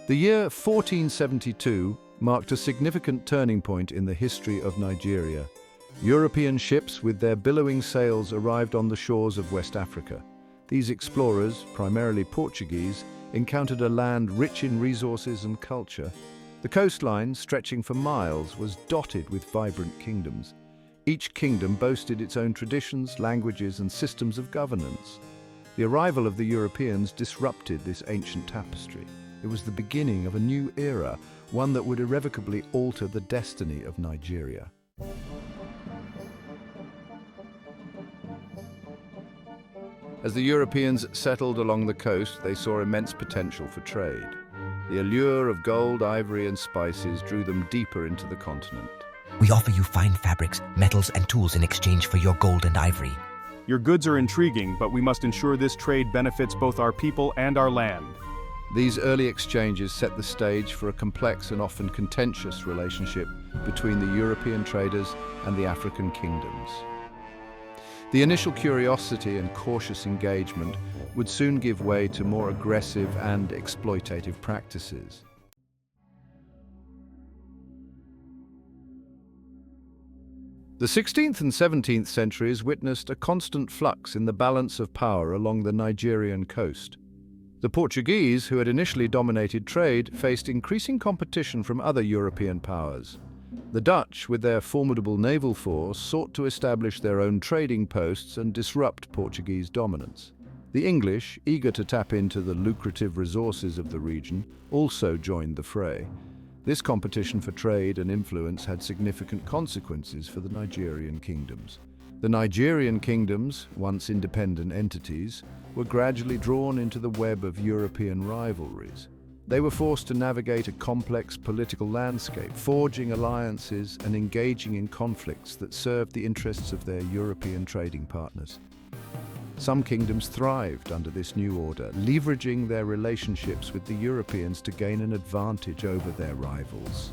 The year 1472 marked a significant turning point in the history of Nigeria. European ships with their billowing sails arrived on the shores of West Africa. These explorers, primarily Portuguese, encountered a land rich in resources and culture. The coastline, stretching for miles, was dotted with vibrant kingdoms. Each kingdom boasted its own traditions, languages, and systems of governance. The arrival of the Europeans disrupted this ancient tapestry. It was the beginning of a new era, one that would irrevocably alter the destiny of Nigeria. As the Europeans settled along the coast, they saw immense potential for trade. The allure of gold, ivory, and spices drew them deeper into the continent. We offer you fine fabrics, metals, and tools in exchange for your gold and ivory. Your goods are intriguing, but we must ensure this trade benefits both our people and our land. These early exchanges set the stage for a complex and often contentious relationship between the European traders and the African kingdoms. The initial curiosity and cautious engagement would soon give way to more aggressive and exploitative practices. The 16th and 17th centuries witnessed a constant flux in the balance of power along the Nigerian coast. The Portuguese, who had initially dominated trade, faced increasing competition from other European powers. The Dutch, with their formidable naval force, sought to establish their own trading posts and disrupt Portuguese dominance. The English, eager to tap into the lucrative resources of the region, also joined the fray. This competition for trade and influence had significant consequences for the Nigerian kingdoms. The Nigerian kingdoms, once independent entities, were gradually drawn into the web of European rivalries. They were forced to navigate a complex political landscape, forging alliances and engaging in conflicts that served the interests of their European trading partners. Some kingdoms thrived under this new order, leveraging their relationships with the Europeans to gain an advantage over their rivals.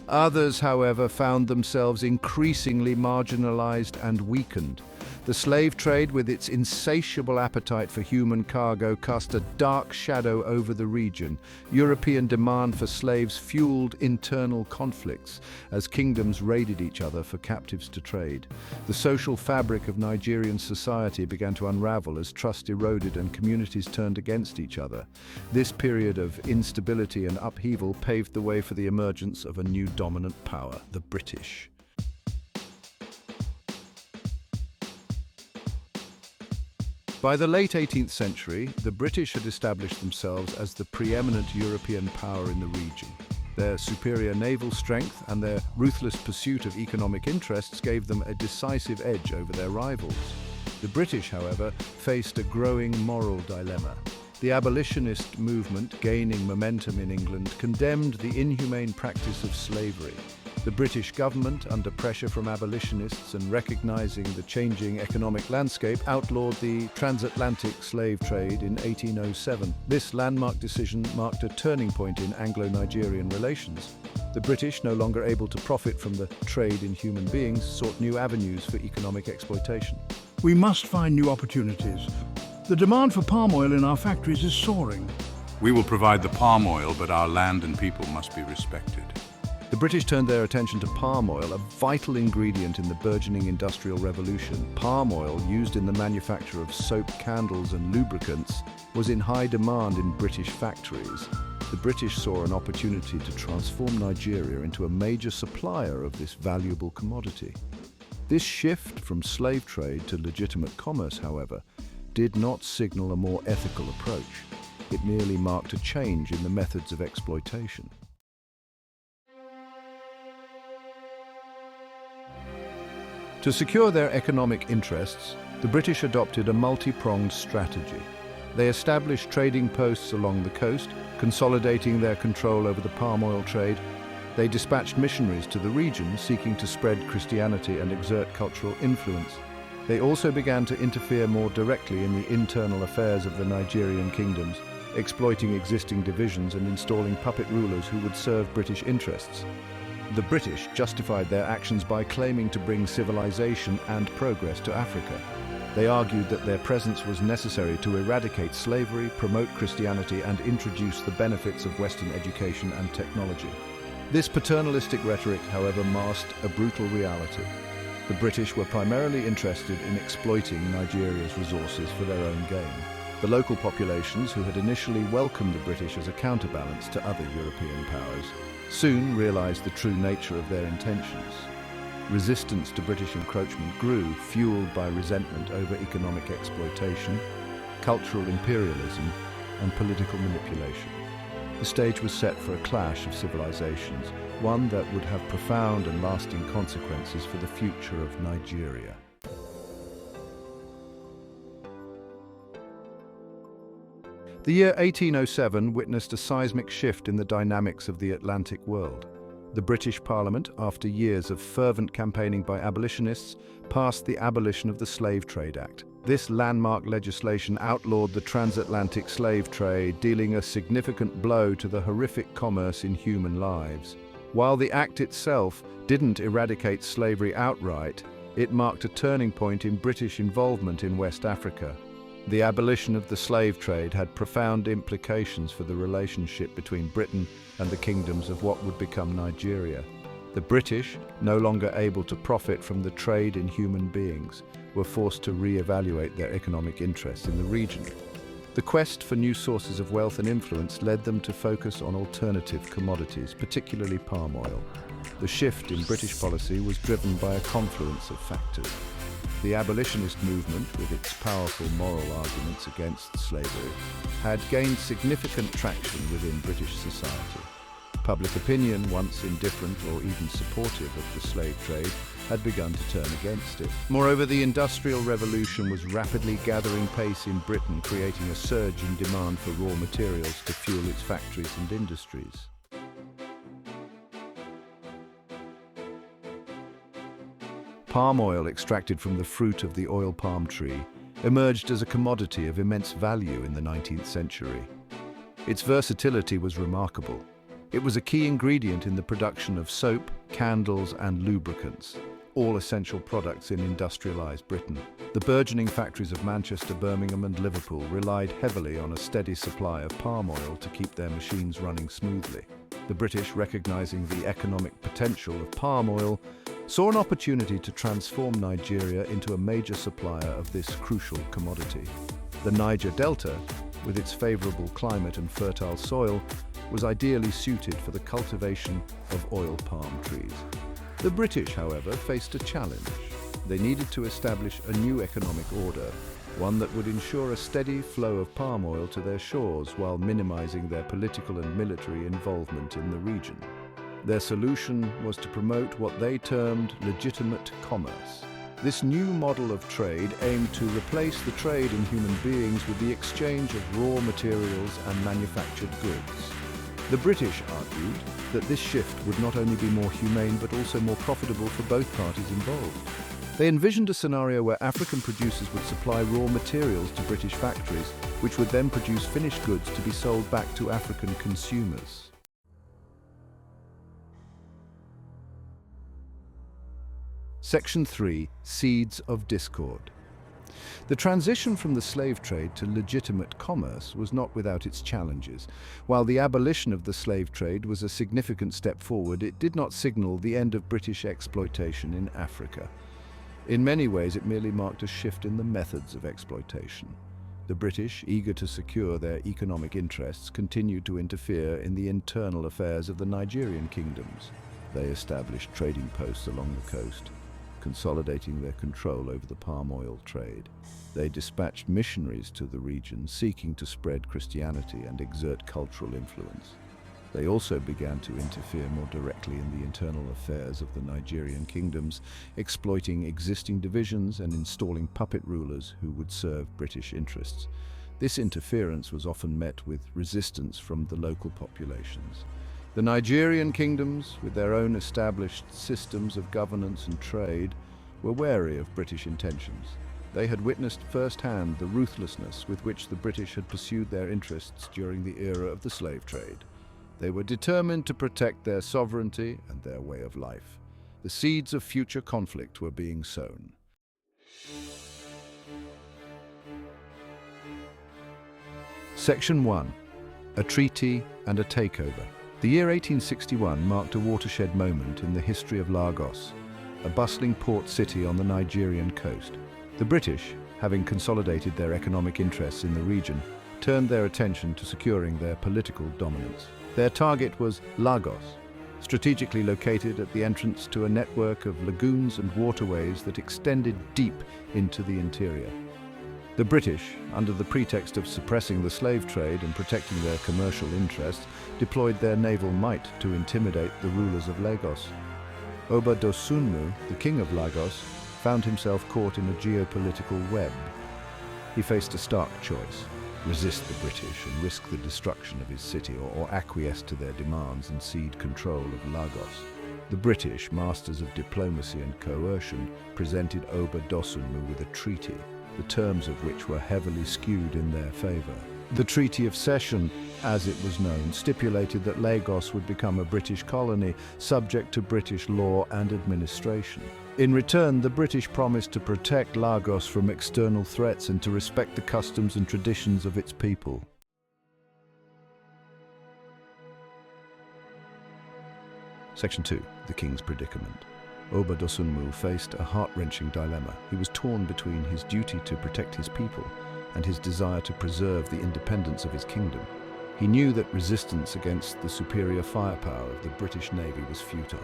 Others, however, found themselves increasingly marginalized and weakened. The slave trade, with its insatiable appetite for human cargo, cast a dark shadow over the region. European demand for slaves fueled internal conflicts as kingdoms raided each other for captives to trade. The social fabric of Nigerian society began to unravel as trust eroded and communities turned against each other. This period of instability and upheaval paved the way for the emergence of a new dominant power, the British. By the late 18th century, the British had established themselves as the preeminent European power in the region. Their superior naval strength and their ruthless pursuit of economic interests gave them a decisive edge over their rivals. The British, however, faced a growing moral dilemma. The abolitionist movement, gaining momentum in England, condemned the inhumane practice of slavery. The British government, under pressure from abolitionists and recognizing the changing economic landscape, outlawed the transatlantic slave trade in 1807. This landmark decision marked a turning point in Anglo-Nigerian relations. The British, no longer able to profit from the trade in human beings, sought new avenues for economic exploitation. We must find new opportunities. The demand for palm oil in our factories is soaring. We will provide the palm oil, but our land and people must be respected. The British turned their attention to palm oil, a vital ingredient in the burgeoning Industrial Revolution. Palm oil, used in the manufacture of soap, candles, and lubricants, was in high demand in British factories. The British saw an opportunity to transform Nigeria into a major supplier of this valuable commodity. This shift from slave trade to legitimate commerce, however, did not signal a more ethical approach. It merely marked a change in the methods of exploitation. To secure their economic interests, the British adopted a multi-pronged strategy. They established trading posts along the coast, consolidating their control over the palm oil trade. They dispatched missionaries to the region, seeking to spread Christianity and exert cultural influence. They also began to interfere more directly in the internal affairs of the Nigerian kingdoms, exploiting existing divisions and installing puppet rulers who would serve British interests. The British justified their actions by claiming to bring civilization and progress to Africa. They argued that their presence was necessary to eradicate slavery, promote Christianity, and introduce the benefits of Western education and technology. This paternalistic rhetoric, however, masked a brutal reality. The British were primarily interested in exploiting Nigeria's resources for their own gain. The local populations, who had initially welcomed the British as a counterbalance to other European powers, soon realized the true nature of their intentions. Resistance to British encroachment grew, fueled by resentment over economic exploitation, cultural imperialism, and political manipulation. The stage was set for a clash of civilizations, one that would have profound and lasting consequences for the future of Nigeria. The year 1807 witnessed a seismic shift in the dynamics of the Atlantic world. The British Parliament, after years of fervent campaigning by abolitionists, passed the Abolition of the Slave Trade Act. This landmark legislation outlawed the transatlantic slave trade, dealing a significant blow to the horrific commerce in human lives. While the act itself didn't eradicate slavery outright, it marked a turning point in British involvement in West Africa. The abolition of the slave trade had profound implications for the relationship between Britain and the kingdoms of what would become Nigeria. The British, no longer able to profit from the trade in human beings, were forced to re-evaluate their economic interests in the region. The quest for new sources of wealth and influence led them to focus on alternative commodities, particularly palm oil. The shift in British policy was driven by a confluence of factors. The abolitionist movement, with its powerful moral arguments against slavery, had gained significant traction within British society. Public opinion, once indifferent or even supportive of the slave trade, had begun to turn against it. Moreover, the Industrial Revolution was rapidly gathering pace in Britain, creating a surge in demand for raw materials to fuel its factories and industries. Palm oil extracted from the fruit of the oil palm tree emerged as a commodity of immense value in the 19th century. Its versatility was remarkable. It was a key ingredient in the production of soap, candles, and lubricants, all essential products in industrialized Britain. The burgeoning factories of Manchester, Birmingham, and Liverpool relied heavily on a steady supply of palm oil to keep their machines running smoothly. The British, recognizing the economic potential of palm oil, saw an opportunity to transform Nigeria into a major supplier of this crucial commodity. The Niger Delta, with its favorable climate and fertile soil, was ideally suited for the cultivation of oil palm trees. The British, however, faced a challenge. They needed to establish a new economic order, one that would ensure a steady flow of palm oil to their shores while minimizing their political and military involvement in the region. Their solution was to promote what they termed legitimate commerce. This new model of trade aimed to replace the trade in human beings with the exchange of raw materials and manufactured goods. The British argued that this shift would not only be more humane but also more profitable for both parties involved. They envisioned a scenario where African producers would supply raw materials to British factories, which would then produce finished goods to be sold back to African consumers. Section 3. Seeds of Discord. The transition from the slave trade to legitimate commerce was not without its challenges. While the abolition of the slave trade was a significant step forward, it did not signal the end of British exploitation in Africa. In many ways, it merely marked a shift in the methods of exploitation. The British, eager to secure their economic interests, continued to interfere in the internal affairs of the Nigerian kingdoms. They established trading posts along the coast, consolidating their control over the palm oil trade. They dispatched missionaries to the region, seeking to spread Christianity and exert cultural influence. They also began to interfere more directly in the internal affairs of the Nigerian kingdoms, exploiting existing divisions and installing puppet rulers who would serve British interests. This interference was often met with resistance from the local populations. The Nigerian kingdoms, with their own established systems of governance and trade, were wary of British intentions. They had witnessed firsthand the ruthlessness with which the British had pursued their interests during the era of the slave trade. They were determined to protect their sovereignty and their way of life. The seeds of future conflict were being sown. Section 1. A treaty and a takeover. The year 1861 marked a watershed moment in the history of Lagos, a bustling port city on the Nigerian coast. The British, having consolidated their economic interests in the region, turned their attention to securing their political dominance. Their target was Lagos, strategically located at the entrance to a network of lagoons and waterways that extended deep into the interior. The British, under the pretext of suppressing the slave trade and protecting their commercial interests, deployed their naval might to intimidate the rulers of Lagos. Oba Dosunmu, the king of Lagos, found himself caught in a geopolitical web. He faced a stark choice: resist the British and risk the destruction of his city, or acquiesce to their demands and cede control of Lagos. The British, masters of diplomacy and coercion, presented Oba Dosunmu with a treaty, the terms of which were heavily skewed in their favor. The Treaty of Cession, as it was known, stipulated that Lagos would become a British colony, subject to British law and administration. In return, the British promised to protect Lagos from external threats and to respect the customs and traditions of its people. Section 2. The King's Predicament. Oba Dosunmu faced a heart-wrenching dilemma. He was torn between his duty to protect his people and his desire to preserve the independence of his kingdom. He knew that resistance against the superior firepower of the British Navy was futile.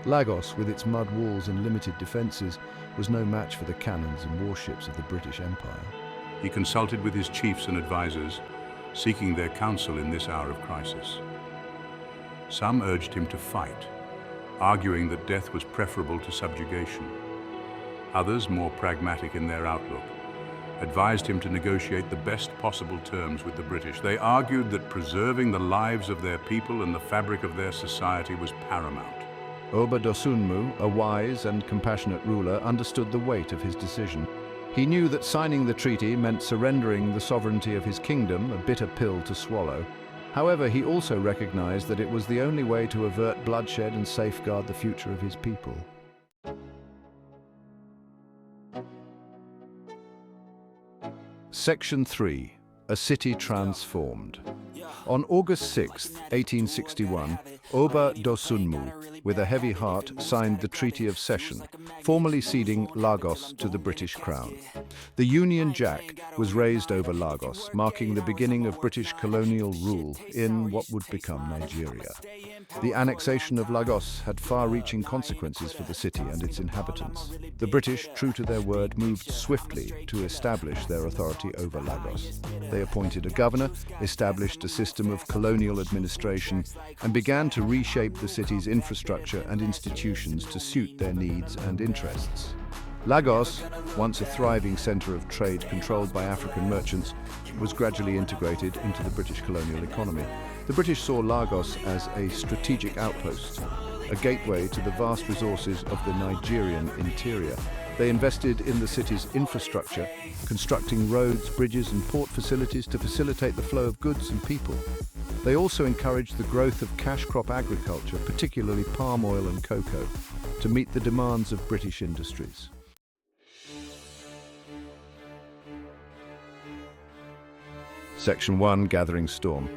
Lagos, with its mud walls and limited defences, was no match for the cannons and warships of the British Empire. He consulted with his chiefs and advisors, seeking their counsel in this hour of crisis. Some urged him to fight, arguing that death was preferable to subjugation. Others, more pragmatic in their outlook, advised him to negotiate the best possible terms with the British. They argued that preserving the lives of their people and the fabric of their society was paramount. Oba Dosunmu, a wise and compassionate ruler, understood the weight of his decision. He knew that signing the treaty meant surrendering the sovereignty of his kingdom, a bitter pill to swallow. However, he also recognized that it was the only way to avert bloodshed and safeguard the future of his people. Section 3. A City Transformed. On August 6, 1861, Oba Dosunmu, with a heavy heart, signed the Treaty of Cession, formally ceding Lagos to the British Crown. The Union Jack was raised over Lagos, marking the beginning of British colonial rule in what would become Nigeria. The annexation of Lagos had far-reaching consequences for the city and its inhabitants. The British, true to their word, moved swiftly to establish their authority over Lagos. They appointed a governor, established a system of colonial administration, and began to reshape the city's infrastructure and institutions to suit their needs and interests. Lagos, once a thriving centre of trade controlled by African merchants, was gradually integrated into the British colonial economy. The British saw Lagos as a strategic outpost, a gateway to the vast resources of the Nigerian interior. They invested in the city's infrastructure, constructing roads, bridges and port facilities to facilitate the flow of goods and people. They also encouraged the growth of cash crop agriculture, particularly palm oil and cocoa, to meet the demands of British industries. Section 1. Gathering Storm.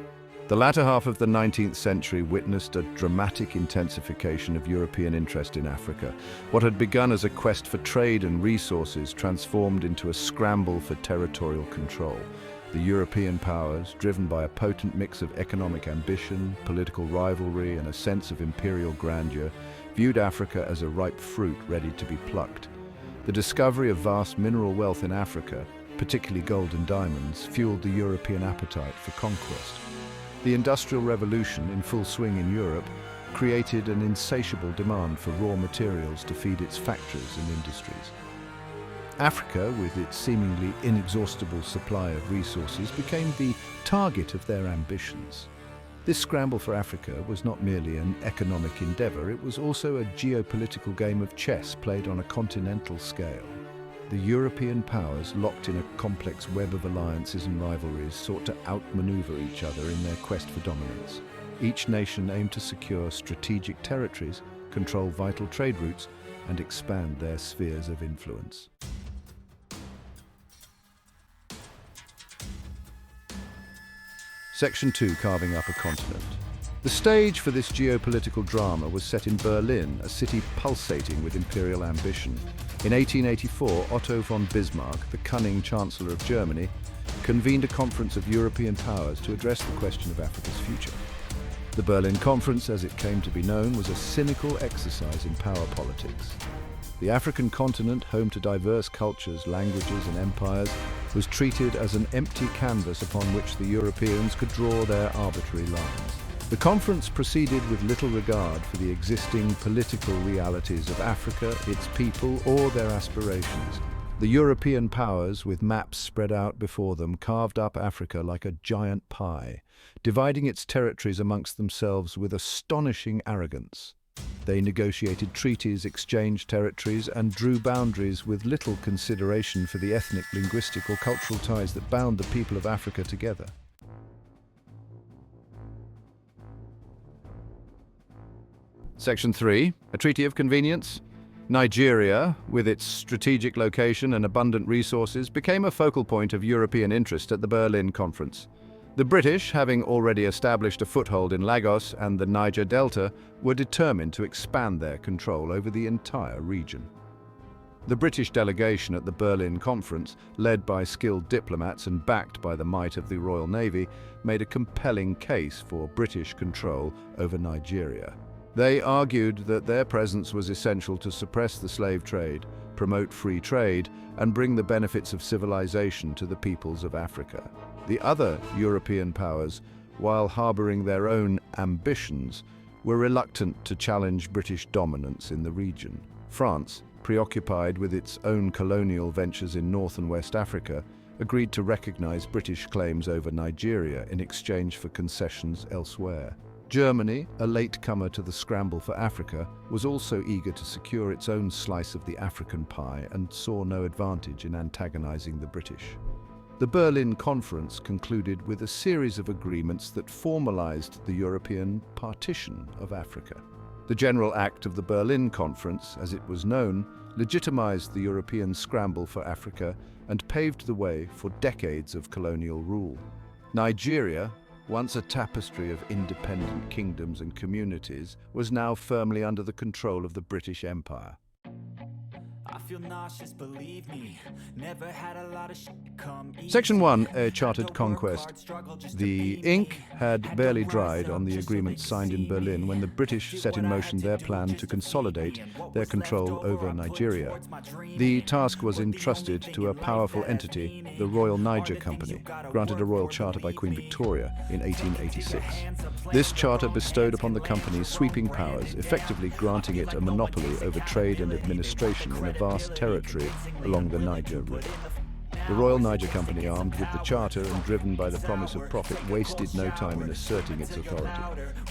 The latter half of the 19th century witnessed a dramatic intensification of European interest in Africa. What had begun as a quest for trade and resources transformed into a scramble for territorial control. The European powers, driven by a potent mix of economic ambition, political rivalry, and a sense of imperial grandeur, viewed Africa as a ripe fruit ready to be plucked. The discovery of vast mineral wealth in Africa, particularly gold and diamonds, fueled the European appetite for conquest. The Industrial Revolution, in full swing in Europe, created an insatiable demand for raw materials to feed its factories and industries. Africa, with its seemingly inexhaustible supply of resources, became the target of their ambitions. This scramble for Africa was not merely an economic endeavour, it was also a geopolitical game of chess played on a continental scale. The European powers, locked in a complex web of alliances and rivalries, sought to outmaneuver each other in their quest for dominance. Each nation aimed to secure strategic territories, control vital trade routes, and expand their spheres of influence. Section 2, carving up a continent. The stage for this geopolitical drama was set in Berlin, a city pulsating with imperial ambition. In 1884, Otto von Bismarck, the cunning Chancellor of Germany, convened a conference of European powers to address the question of Africa's future. The Berlin Conference, as it came to be known, was a cynical exercise in power politics. The African continent, home to diverse cultures, languages and empires, was treated as an empty canvas upon which the Europeans could draw their arbitrary lines. The conference proceeded with little regard for the existing political realities of Africa, its people, or their aspirations. The European powers, with maps spread out before them, carved up Africa like a giant pie, dividing its territories amongst themselves with astonishing arrogance. They negotiated treaties, exchanged territories, and drew boundaries with little consideration for the ethnic, linguistic, or cultural ties that bound the people of Africa together. Section 3, a treaty of convenience. Nigeria, with its strategic location and abundant resources, became a focal point of European interest at the Berlin Conference. The British, having already established a foothold in Lagos and the Niger Delta, were determined to expand their control over the entire region. The British delegation at the Berlin Conference, led by skilled diplomats and backed by the might of the Royal Navy, made a compelling case for British control over Nigeria. They argued that their presence was essential to suppress the slave trade, promote free trade, and bring the benefits of civilization to the peoples of Africa. The other European powers, while harboring their own ambitions, were reluctant to challenge British dominance in the region. France, preoccupied with its own colonial ventures in North and West Africa, agreed to recognize British claims over Nigeria in exchange for concessions elsewhere. Germany, a latecomer to the scramble for Africa, was also eager to secure its own slice of the African pie and saw no advantage in antagonizing the British. The Berlin Conference concluded with a series of agreements that formalized the European partition of Africa. The General Act of the Berlin Conference, as it was known, legitimized the European scramble for Africa and paved the way for decades of colonial rule. Nigeria, once a tapestry of independent kingdoms and communities, was now firmly under the control of the British Empire. I feel nauseous, believe me. Never had a lot of come easy. Section 1, a chartered conquest. The ink had barely dried on the agreements signed in Berlin when the British set in motion their plan to consolidate their control over Nigeria. The task was entrusted to a powerful entity, the Royal Niger Company, granted a royal charter by Queen Victoria in 1886. This charter bestowed upon the company sweeping powers, effectively granting it a monopoly over trade and administration in a vast territory along the Niger River. The Royal Niger Company, armed with the charter and driven by the promise of profit, wasted no time in asserting its authority.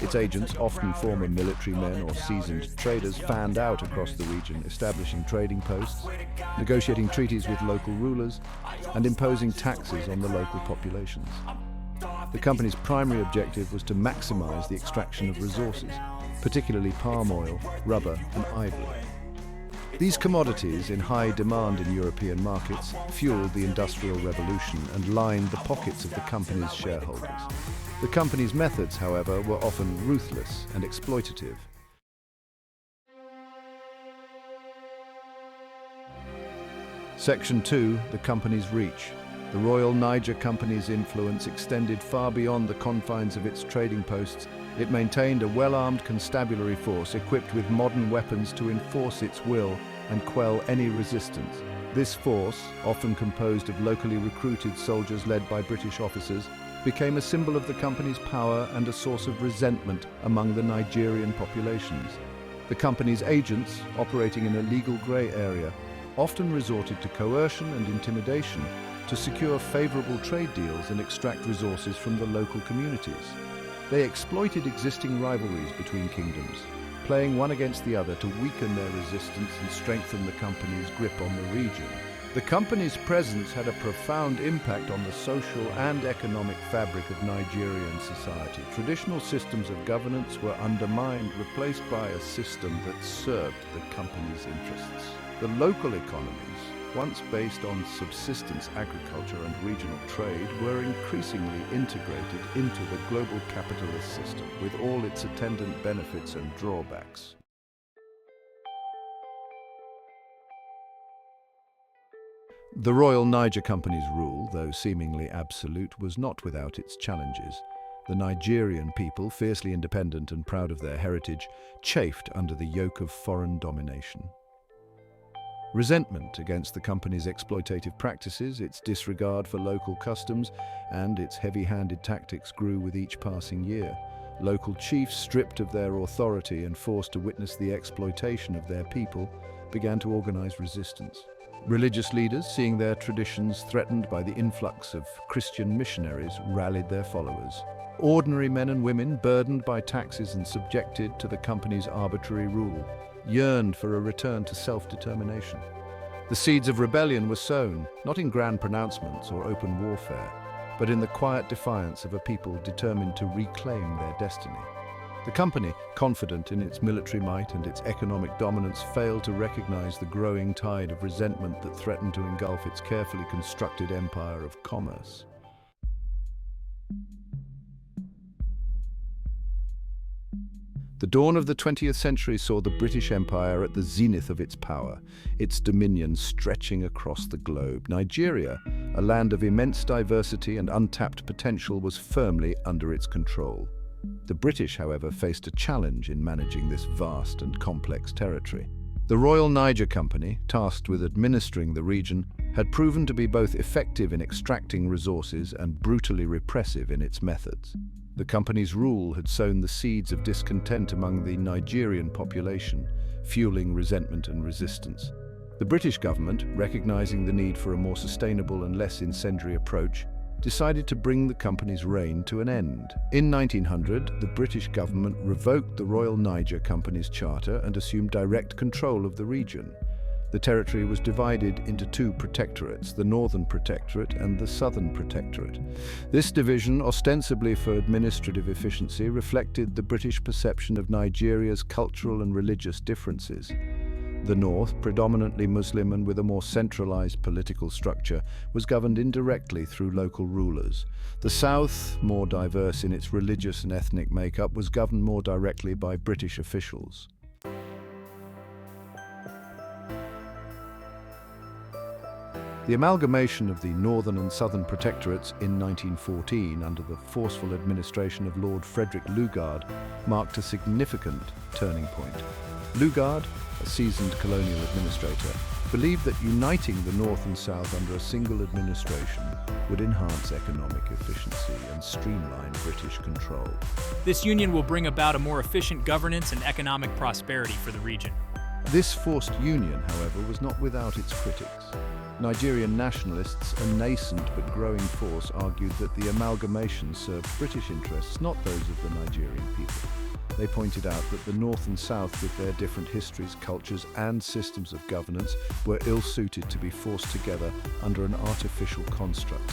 Its agents, often former military men or seasoned traders, fanned out across the region, establishing trading posts, negotiating treaties with local rulers, and imposing taxes on the local populations. The company's primary objective was to maximize the extraction of resources, particularly palm oil, rubber, and ivory. These commodities, in high demand in European markets, fueled the Industrial Revolution and lined the pockets of the company's shareholders. The company's methods, however, were often ruthless and exploitative. Section 2, the company's reach. The Royal Niger Company's influence extended far beyond the confines of its trading posts. It maintained a well-armed constabulary force equipped with modern weapons to enforce its will and quell any resistance. This force, often composed of locally recruited soldiers led by British officers, became a symbol of the company's power and a source of resentment among the Nigerian populations. The company's agents, operating in a legal grey area, often resorted to coercion and intimidation to secure favourable trade deals and extract resources from the local communities. They exploited existing rivalries between kingdoms, playing one against the other to weaken their resistance and strengthen the company's grip on the region. The company's presence had a profound impact on the social and economic fabric of Nigerian society. Traditional systems of governance were undermined, replaced by a system that served the company's interests. The local economies, once based on subsistence agriculture and regional trade, were increasingly integrated into the global capitalist system, with all its attendant benefits and drawbacks. The Royal Niger Company's rule, though seemingly absolute, was not without its challenges. The Nigerian people, fiercely independent and proud of their heritage, chafed under the yoke of foreign domination. Resentment against the company's exploitative practices, its disregard for local customs, and its heavy-handed tactics grew with each passing year. Local chiefs, stripped of their authority and forced to witness the exploitation of their people, began to organize resistance. Religious leaders, seeing their traditions threatened by the influx of Christian missionaries, rallied their followers. Ordinary men and women, burdened by taxes and subjected to the company's arbitrary rule, yearned for a return to self-determination. The seeds of rebellion were sown, not in grand pronouncements or open warfare, but in the quiet defiance of a people determined to reclaim their destiny. The company, confident in its military might and its economic dominance, failed to recognize the growing tide of resentment that threatened to engulf its carefully constructed empire of commerce. The dawn of the 20th century saw the British Empire at the zenith of its power, its dominion stretching across the globe. Nigeria, a land of immense diversity and untapped potential, was firmly under its control. The British, however, faced a challenge in managing this vast and complex territory. The Royal Niger Company, tasked with administering the region, had proven to be both effective in extracting resources and brutally repressive in its methods. The company's rule had sown the seeds of discontent among the Nigerian population, fueling resentment and resistance. The British government, recognizing the need for a more sustainable and less incendiary approach, decided to bring the company's reign to an end. In 1900, the British government revoked the Royal Niger Company's charter and assumed direct control of the region. The territory was divided into two protectorates, the Northern Protectorate and the Southern Protectorate. This division, ostensibly for administrative efficiency, reflected the British perception of Nigeria's cultural and religious differences. The North, predominantly Muslim and with a more centralized political structure, was governed indirectly through local rulers. The South, more diverse in its religious and ethnic makeup, was governed more directly by British officials. The amalgamation of the Northern and Southern Protectorates in 1914 under the forceful administration of Lord Frederick Lugard marked a significant turning point. Lugard, a seasoned colonial administrator, believed that uniting the North and South under a single administration would enhance economic efficiency and streamline British control. This union will bring about a more efficient governance and economic prosperity for the region. This forced union, however, was not without its critics. Nigerian nationalists, a nascent but growing force, argued that the amalgamation served British interests, not those of the Nigerian people. They pointed out that the North and South, with their different histories, cultures, and systems of governance, were ill-suited to be forced together under an artificial construct.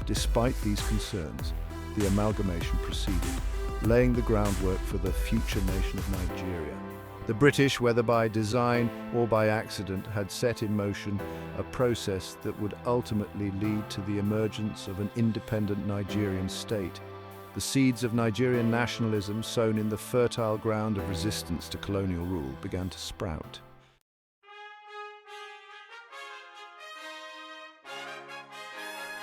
Despite these concerns, the amalgamation proceeded, laying the groundwork for the future nation of Nigeria. The British, whether by design or by accident, had set in motion a process that would ultimately lead to the emergence of an independent Nigerian state. The seeds of Nigerian nationalism, sown in the fertile ground of resistance to colonial rule, began to sprout.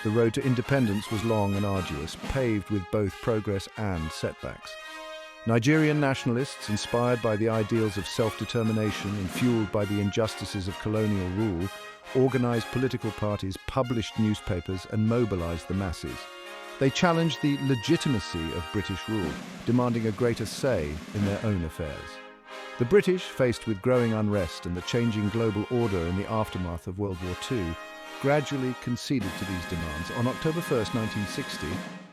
The road to independence was long and arduous, paved with both progress and setbacks. Nigerian nationalists, inspired by the ideals of self-determination and fueled by the injustices of colonial rule, organized political parties, published newspapers, and mobilized the masses. They challenged the legitimacy of British rule, demanding a greater say in their own affairs. The British, faced with growing unrest and the changing global order in the aftermath of World War II, gradually conceded to these demands. On October 1, 1960,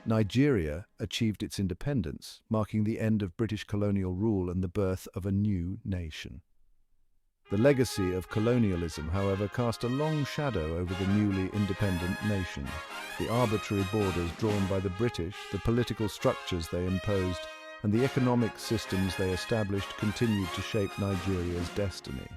Nigeria achieved its independence, marking the end of British colonial rule and the birth of a new nation. The legacy of colonialism, however, cast a long shadow over the newly independent nation. The arbitrary borders drawn by the British, the political structures they imposed, and the economic systems they established continued to shape Nigeria's destiny.